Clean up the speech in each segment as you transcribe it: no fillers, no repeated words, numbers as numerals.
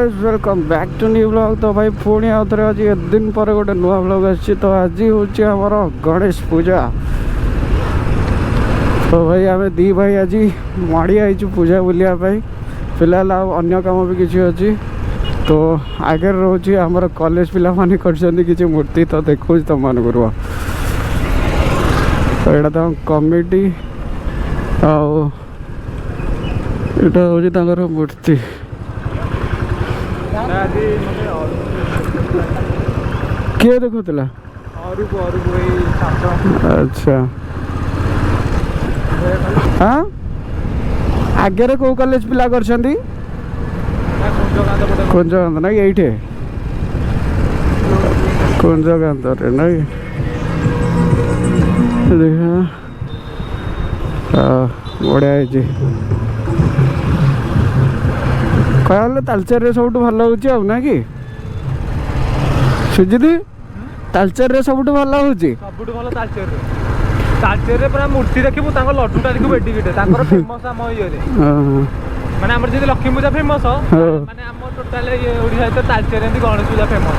Guys welcome back to new blog. तो भाई पुणी आउ थे आज दिन पर गोटे नुआ ब्लॉग आसी। तो आज हूँ आमर गणेश पूजा। तो भाई आम दी भाई आज माड़ी आई पूजा बुलिया फिलहाल अन्य काम भी किसी अच्छी। तो आगे रोचे आमर कॉलेज पिला माने किसी मूर्ति तो देखो तुम मान तो यहाँ तो कमिटी आटा हूँ मूर्ति। किए देखुला अच्छा हाँ आगे कौ कॉलेज पिला कर कुंजकांत ना ये कुंजकांत ना देखा बढ़िया कहले तालचेर सब भल हो ना कि सुजिदी तालचेर सब भल हो तालचेर पूरा मूर्ति देखिबू लड्डूटा देखिबू एडी गेटे फेमस आम ये माने हमर जे लक्ष्मी पूजा फेमस माने हम टोटल ये ओडिसा तो तालचेर एंदी Ganesh Puja famous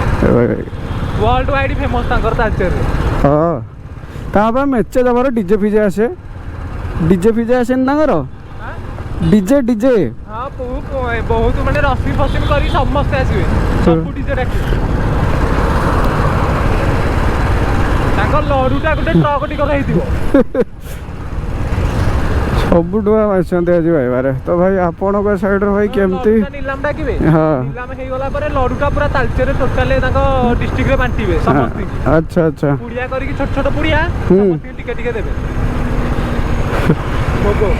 world wide famous Talcher. हां ताबा मेचे जबर डीजे फीजे आसे ना डीजे डीजे हाँ बहुत माने रस्सी फसिन करी समस्त आसीबे सब डीजे डाकी लड़ूटा गोटे ट्रक टिकर सबुठ आज भाई बारे। तो भाई आपण साइड भाई केमती नीलाम डाकिबे नीलाम हे गला परे लड़ूटा पूरा तालचेर टोटल डिस्ट्रिक्ट रे बांटीबे समस्त। अच्छा अच्छा पुड़िया करी छोट छोट पुड़िया समस्त टिके टिके देबे मोगो।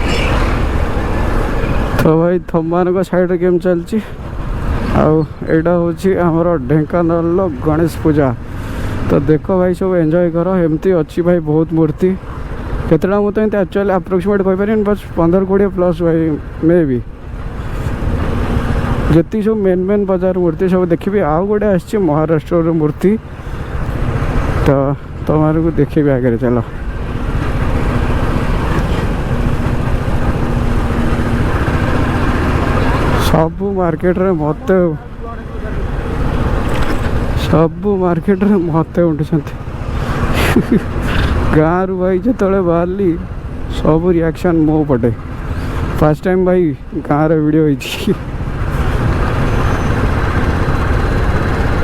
तो भाई थमान साइड गेम चलती आईटा हूँ आमर ढेंकानाल गणेश पूजा। तो देखो भाई सब एंजॉय कर एमती अच्छी भाई बहुत मूर्ति केतटा मुझे एक्चुअली अप्रोक्सीमेट कहीपर बस 15-20 प्लस भाई मे भी जी सब मेन मेन बाजार मूर्ति सब देखी। आउ गोटे आसी महाराष्ट्र मूर्ति तो तुम देखी आगे चलो। सबू मार्केट रे मत उठी गाँव रू भाई जो बाहरली सब रिएक्शन मो पटे फर्स्ट टाइम भाई गाँव वीडियो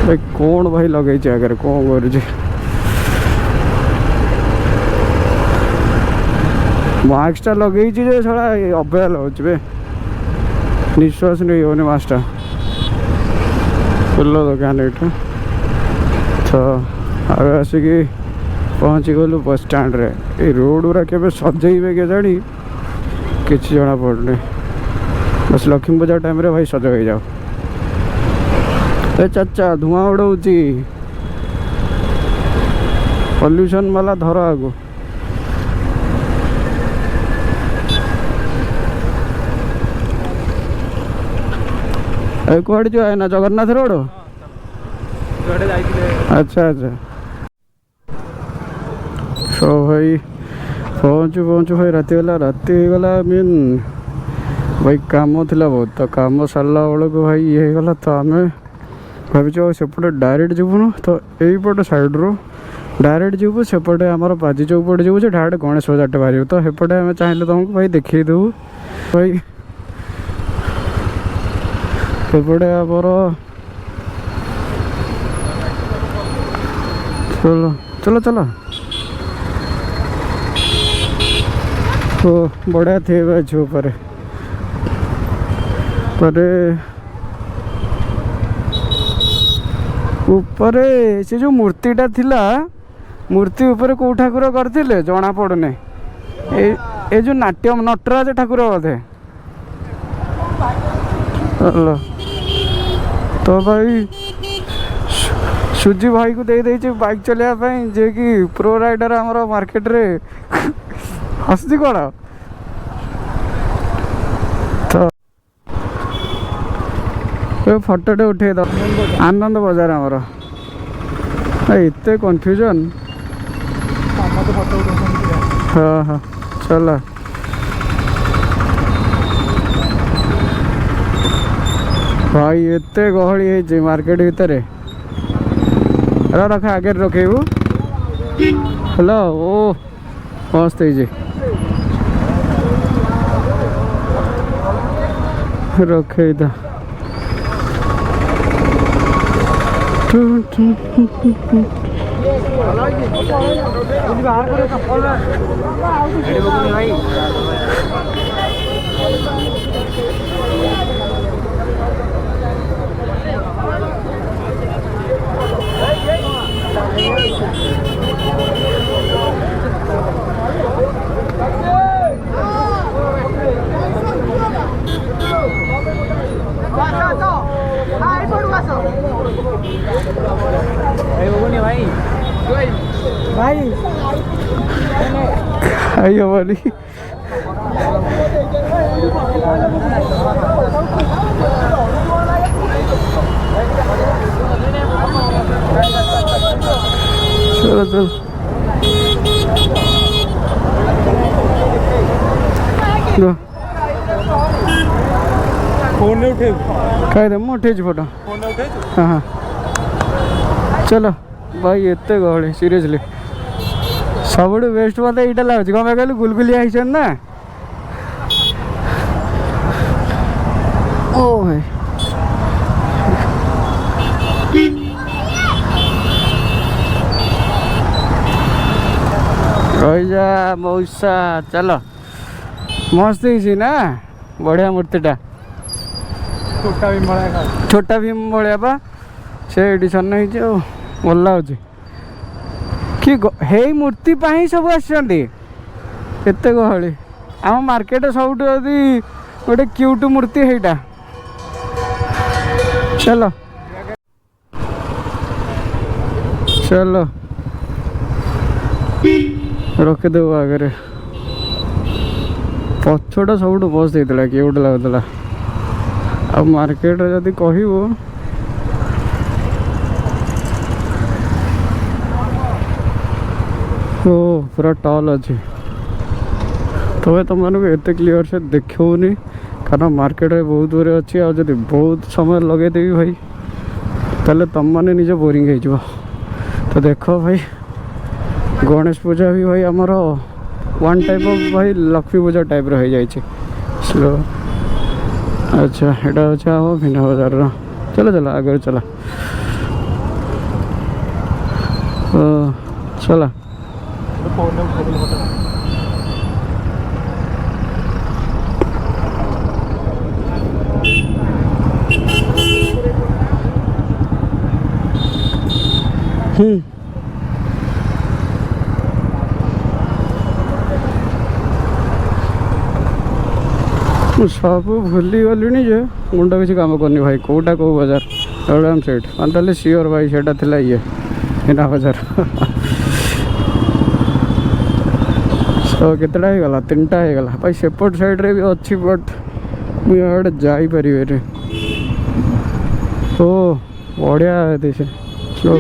भाई कौन भाई लगे आगे कौन कर मास्कटा लगे छड़ा अभ्याल हो निश्वास नहीं होने मास्कटा फुल दुकान ये तो आसिक पहुँची गलु बस स्टैंड रे। ये रोड गुरा के सजेबे के जानी कि जना पड़ने बस लक्ष्मी पूजा टाइम रे भाई सज हो जाओ। चाचा धुआं उड़ाऊँची पॉल्यूशन वाला धर आगो कौड़ जो है ना जगन्नाथ रोड। अच्छा अच्छा तो भाई पहुँचू भाई राति गला मीन भाई काम थिला बहुत तो काम सारा बेलू भाई ये गला। तो आम भाई सेपटे डायरेक्ट जीवुन तो यहीपटे साइड रू डायरेक्ट जीवु सेपटे आमर बाजी चौक पटे जीवु डायरेक्ट गणेश बजारटे बाहर तो सेपटे आम चाहिए तुमको भाई देखी देबू भाई सेपटे आमर चलो चलो चलो तो बढ़िया थे ऊपर ऊपर से जो मूर्तिटा थिला मूर्ति ऊपर कौ ठाकुर करते जना पड़ने ए जो नाट्यम नटराज ठाकुर बोधे। तो भाई सुजी भाई को दे बाइक चलाइबा जे कि प्रो राइडर आमर मार्केट रे हस्ती कौन तो फोटोटे उठे दो आनंद बजार आमर एत कन्फ्यूजन। हाँ हाँ चला भाई एते गहली है मार्केट भितर रख आगे रखेबू हेलो ओ मस्त है रखे था आइयो बोली चलो चलो फोन नहीं उठे कह दे उठे फोटो फोन नहीं उठे हाँ हाँ चलो भाई एते गहली सीरियसली सब बेस्ट मत यहाँ लगे कम कहलु गुलगुलिया ना ओ भाई रही जा मौसा चलो मस्त ही ना बढ़िया मूर्तिटा छोटा भीम भाया बा से एडिशन नहीं भल लगे कि हे मूर्ति ही सब आते गहली आम मार्केट सब गोटे क्यूट मूर्ति हैटा चलो चलो रखिदेव आगे पछटा सब बस देता क्यूट लगुला आ मार्केट जदि कहबो ओ पूरा टॉल अच्छे तो तुम एत क्लीयर से देखनी कारण मार्केट में बहुत दूर अच्छी आदि बहुत समय लगेदेवी भाई ताले तुम मैंने निज बोरिंग हो तो देख भाई गणेश पूजा भी भाई आमर वन टाइप ऑफ भाई लक्ष्मी पूजा टाइप हो जाए स्लो अच्छा यहाँ अच्छा हो मीना बाजार चलो चलो आगे चला चला सब भूली गली जे मुंडा किसी काम करनी भाई कौटा कौ बाजार एम सेट ताले सियोर भाई सेटा थिला ये मीना बाजार तो केतटा हो गला 3टा हो गला भाई सेपट साइड रे भी अच्छी बट मुझे जाई परिबे ओ बढ़िया है से स्लो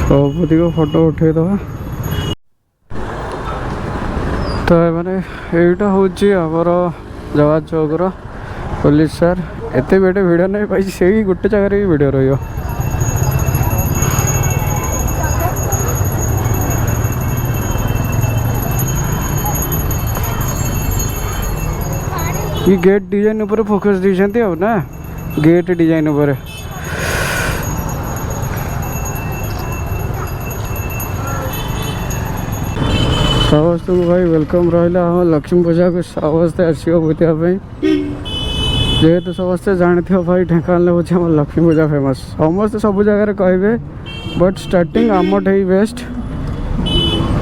सबुदी को फोटो उठे दवा तो मैंने यहाँ हूँ आमर जवाहर चौक पुलिस सार एत बेटे भिड़ नहीं पाई से गोटे जगह भी भिड़ रही ये गेट डिजाइन ऊपर फोकस दीजिए अब ना गेट डिजाइन ऊपर समस्त को भाई वेलकम रहा हम लक्ष्मी पूजा को समस्ते आसो बुझापी जेहेतु समस्ते जानते हो भाई ढेंकानाल हूँ आम लक्ष्मी पूजा फेमस समस्ते सब जगह कहे बट स्टार्टिंग आमठ ही बेस्ट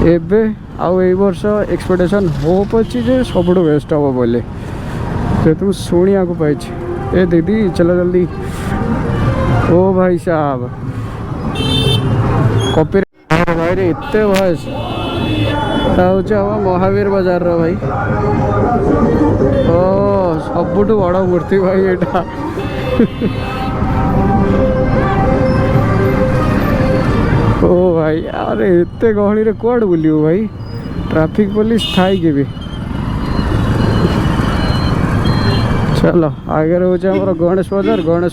एबे आउ ए वर्ष एक्सपेक्टेशन होप अच्छी जे सब बेस्ट हम बोले जेहेतु शुणा को पाई ए दीदी चलो जल्दी ओ भाई साहब कॉपी भाई रे इतने वॉइस हम महावीर बाजार रो भाई ओ सबुठ बड़ मूर्ति भाई एटा ओ भाई अरे एते गहली रे कोड बुलियो भाई ट्रैफिक पुलिस थाई के भी चलो आगे रोचे हमर गणेश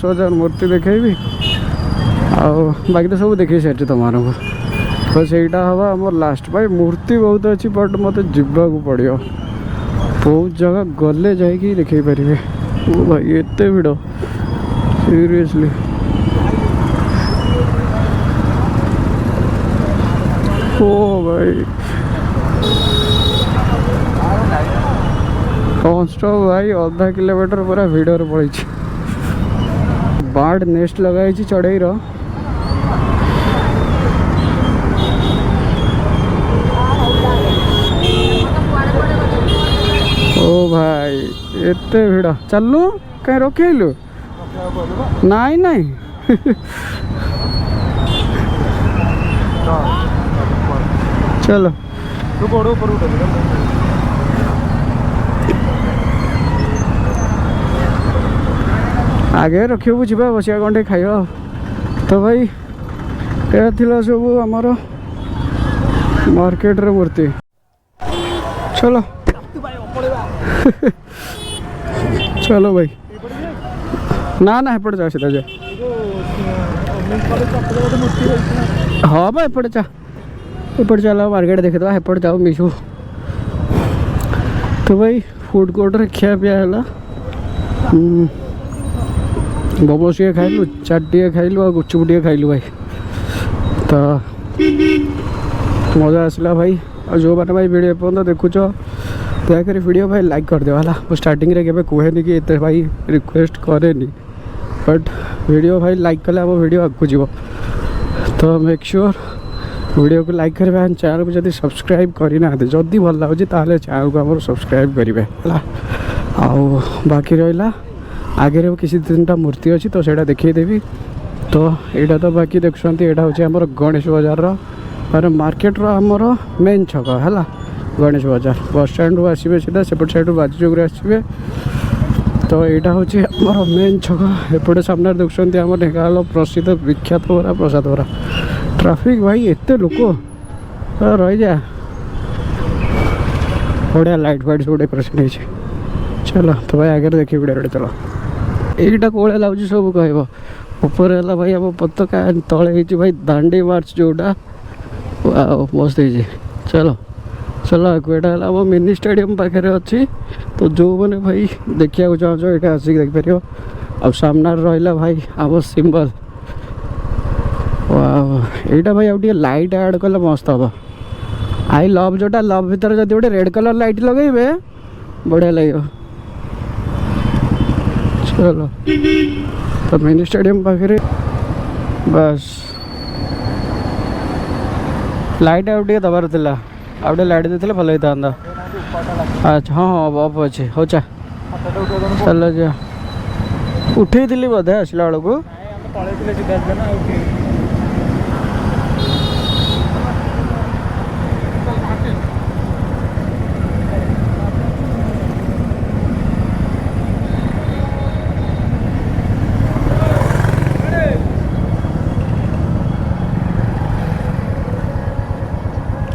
बाजार मूर्ति देखेबी आ बाकी तो सब देखी सारी तुम तो सहीटा हवा आम लास्ट भाई मूर्ति बहुत अच्छी बट मत जीवा पड़ो बहुत जगह गले जाकि देखे पारे ओ भाई एते भिड़ सीरियसली ओ भाई कॉन्स्टॉप भाई आधा किलोमीटर पूरा भिड़ पड़ी बाढ़ नेस्ट लगाई चढ़ई रो ओ भाई एते भिड़ चलू कहीं रखलु नाई नाई चलो आगे रखियो जा बसिया गंडे खाइब तो भाई ये थिला सब आमर मार्केट रे मूर्ति चलो चलो भाई ना ना एपटे जा सीधा जा हाँ भाई एपटे जा एपटे चलो मार्केट देखे दवा एपटे जाओ मिशू तो भाई फूड कोर्ट रे खिया पिया है मोमोस टे खाइलु चाट टे खाइलु और गुपचुप टे खाइलु भाई तो मजा आसला भाई और जो मैंने भाई वीडियो पर्यटन देखुच दयाकोरी वीडियो भाई लाइक कर दियो है वो स्टार्टिंग रे केबे कहेनी कि एते भाई रिक्वेस्ट करेनी बट वीडियो भाई लाइक कले हम वीडियो आगु जीव तो मेक श्योर वीडियो को लाइक करेंगे एंड चैनल को जब सब्सक्राइब करना जदि भल लगे ताले चैनल को आम सब्सक्राइब करेंगे आउ बाकी रहा आगे किसी तीन मूर्ति अच्छी तो सहीटा देखीदेवी तो यहाँ तो बाकी देखुं यहाँ हूँ आम गणेश बाजार रे मार्केट आमर मेन छक है गणेश बाजार बस स्टैंड रू आसवे सीधा सेपट साइड बाजीचौक आसवे तो यहाँ हूँ आमर मेन छक एपटे सामने देखुं आम ढेंकानाल प्रसिद्ध विख्यात बरा प्रसाद बरा ट्राफिक भाई एते लोक रही जा बढ़िया लाइट फाइट सब डेकोरेशन है चलो तो भाई आगे देखिए वीडियो चलो यहीटा कौन लगे सब कह ऊपर है भाई आम पताका तले भाई दांडी मार्च जोटा मस्त है चलो चलो आगे आम मिनी स्टेडियम पाखे अच्छी तो जो मैंने भाई देखा चाहो ये आसिक देखिपर आ सामने रहा भाई आम सिंबल यहाँ भाई आगे लाइट ऐड कले मस्त हम आई लव जोटा लव भर जब गोटे रेड कलर लाइट लगे बढ़िया लगे चलो तो मिनी स्टेडियम पाखे बस लाइट आउ टे दबार था आउटे लाइट देते भल होता अच्छा हाँ हाँ बफ अच्छे हो चा चलो जा उठे थी बोधे आसला बेलू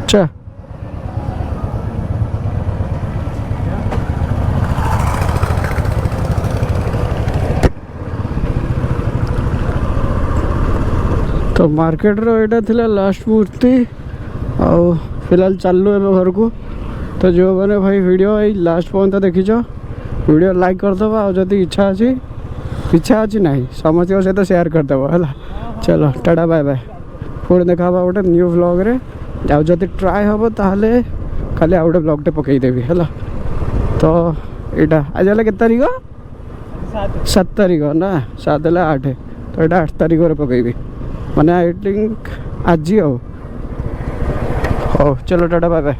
अच्छा तो मार्केट रो एटा थिला लास्ट मूर्ति आउ फिलहाल चलू ए घर को तो जो मैंने भाई वीडियो ये लास्ट पर्यंत देखीच वीडियो लाइक करदेव आदि इच्छा अच्छी ना समस्त सहित शेयर करदेव है चलो टाटा बाय बाय पुणी देखा गोटे न्यू व्लॉग रे जब ट्राए हम ताहले खाली आ गोटे ब्लॉगटे पकईदेवी है तो यहाँ आज है के तारीख 7 तारीख ना 7 है 8 तो यहाँ 8 तारीख पकईबी मैंने आई थिंक आज हो चलो टाटा बाय बाय।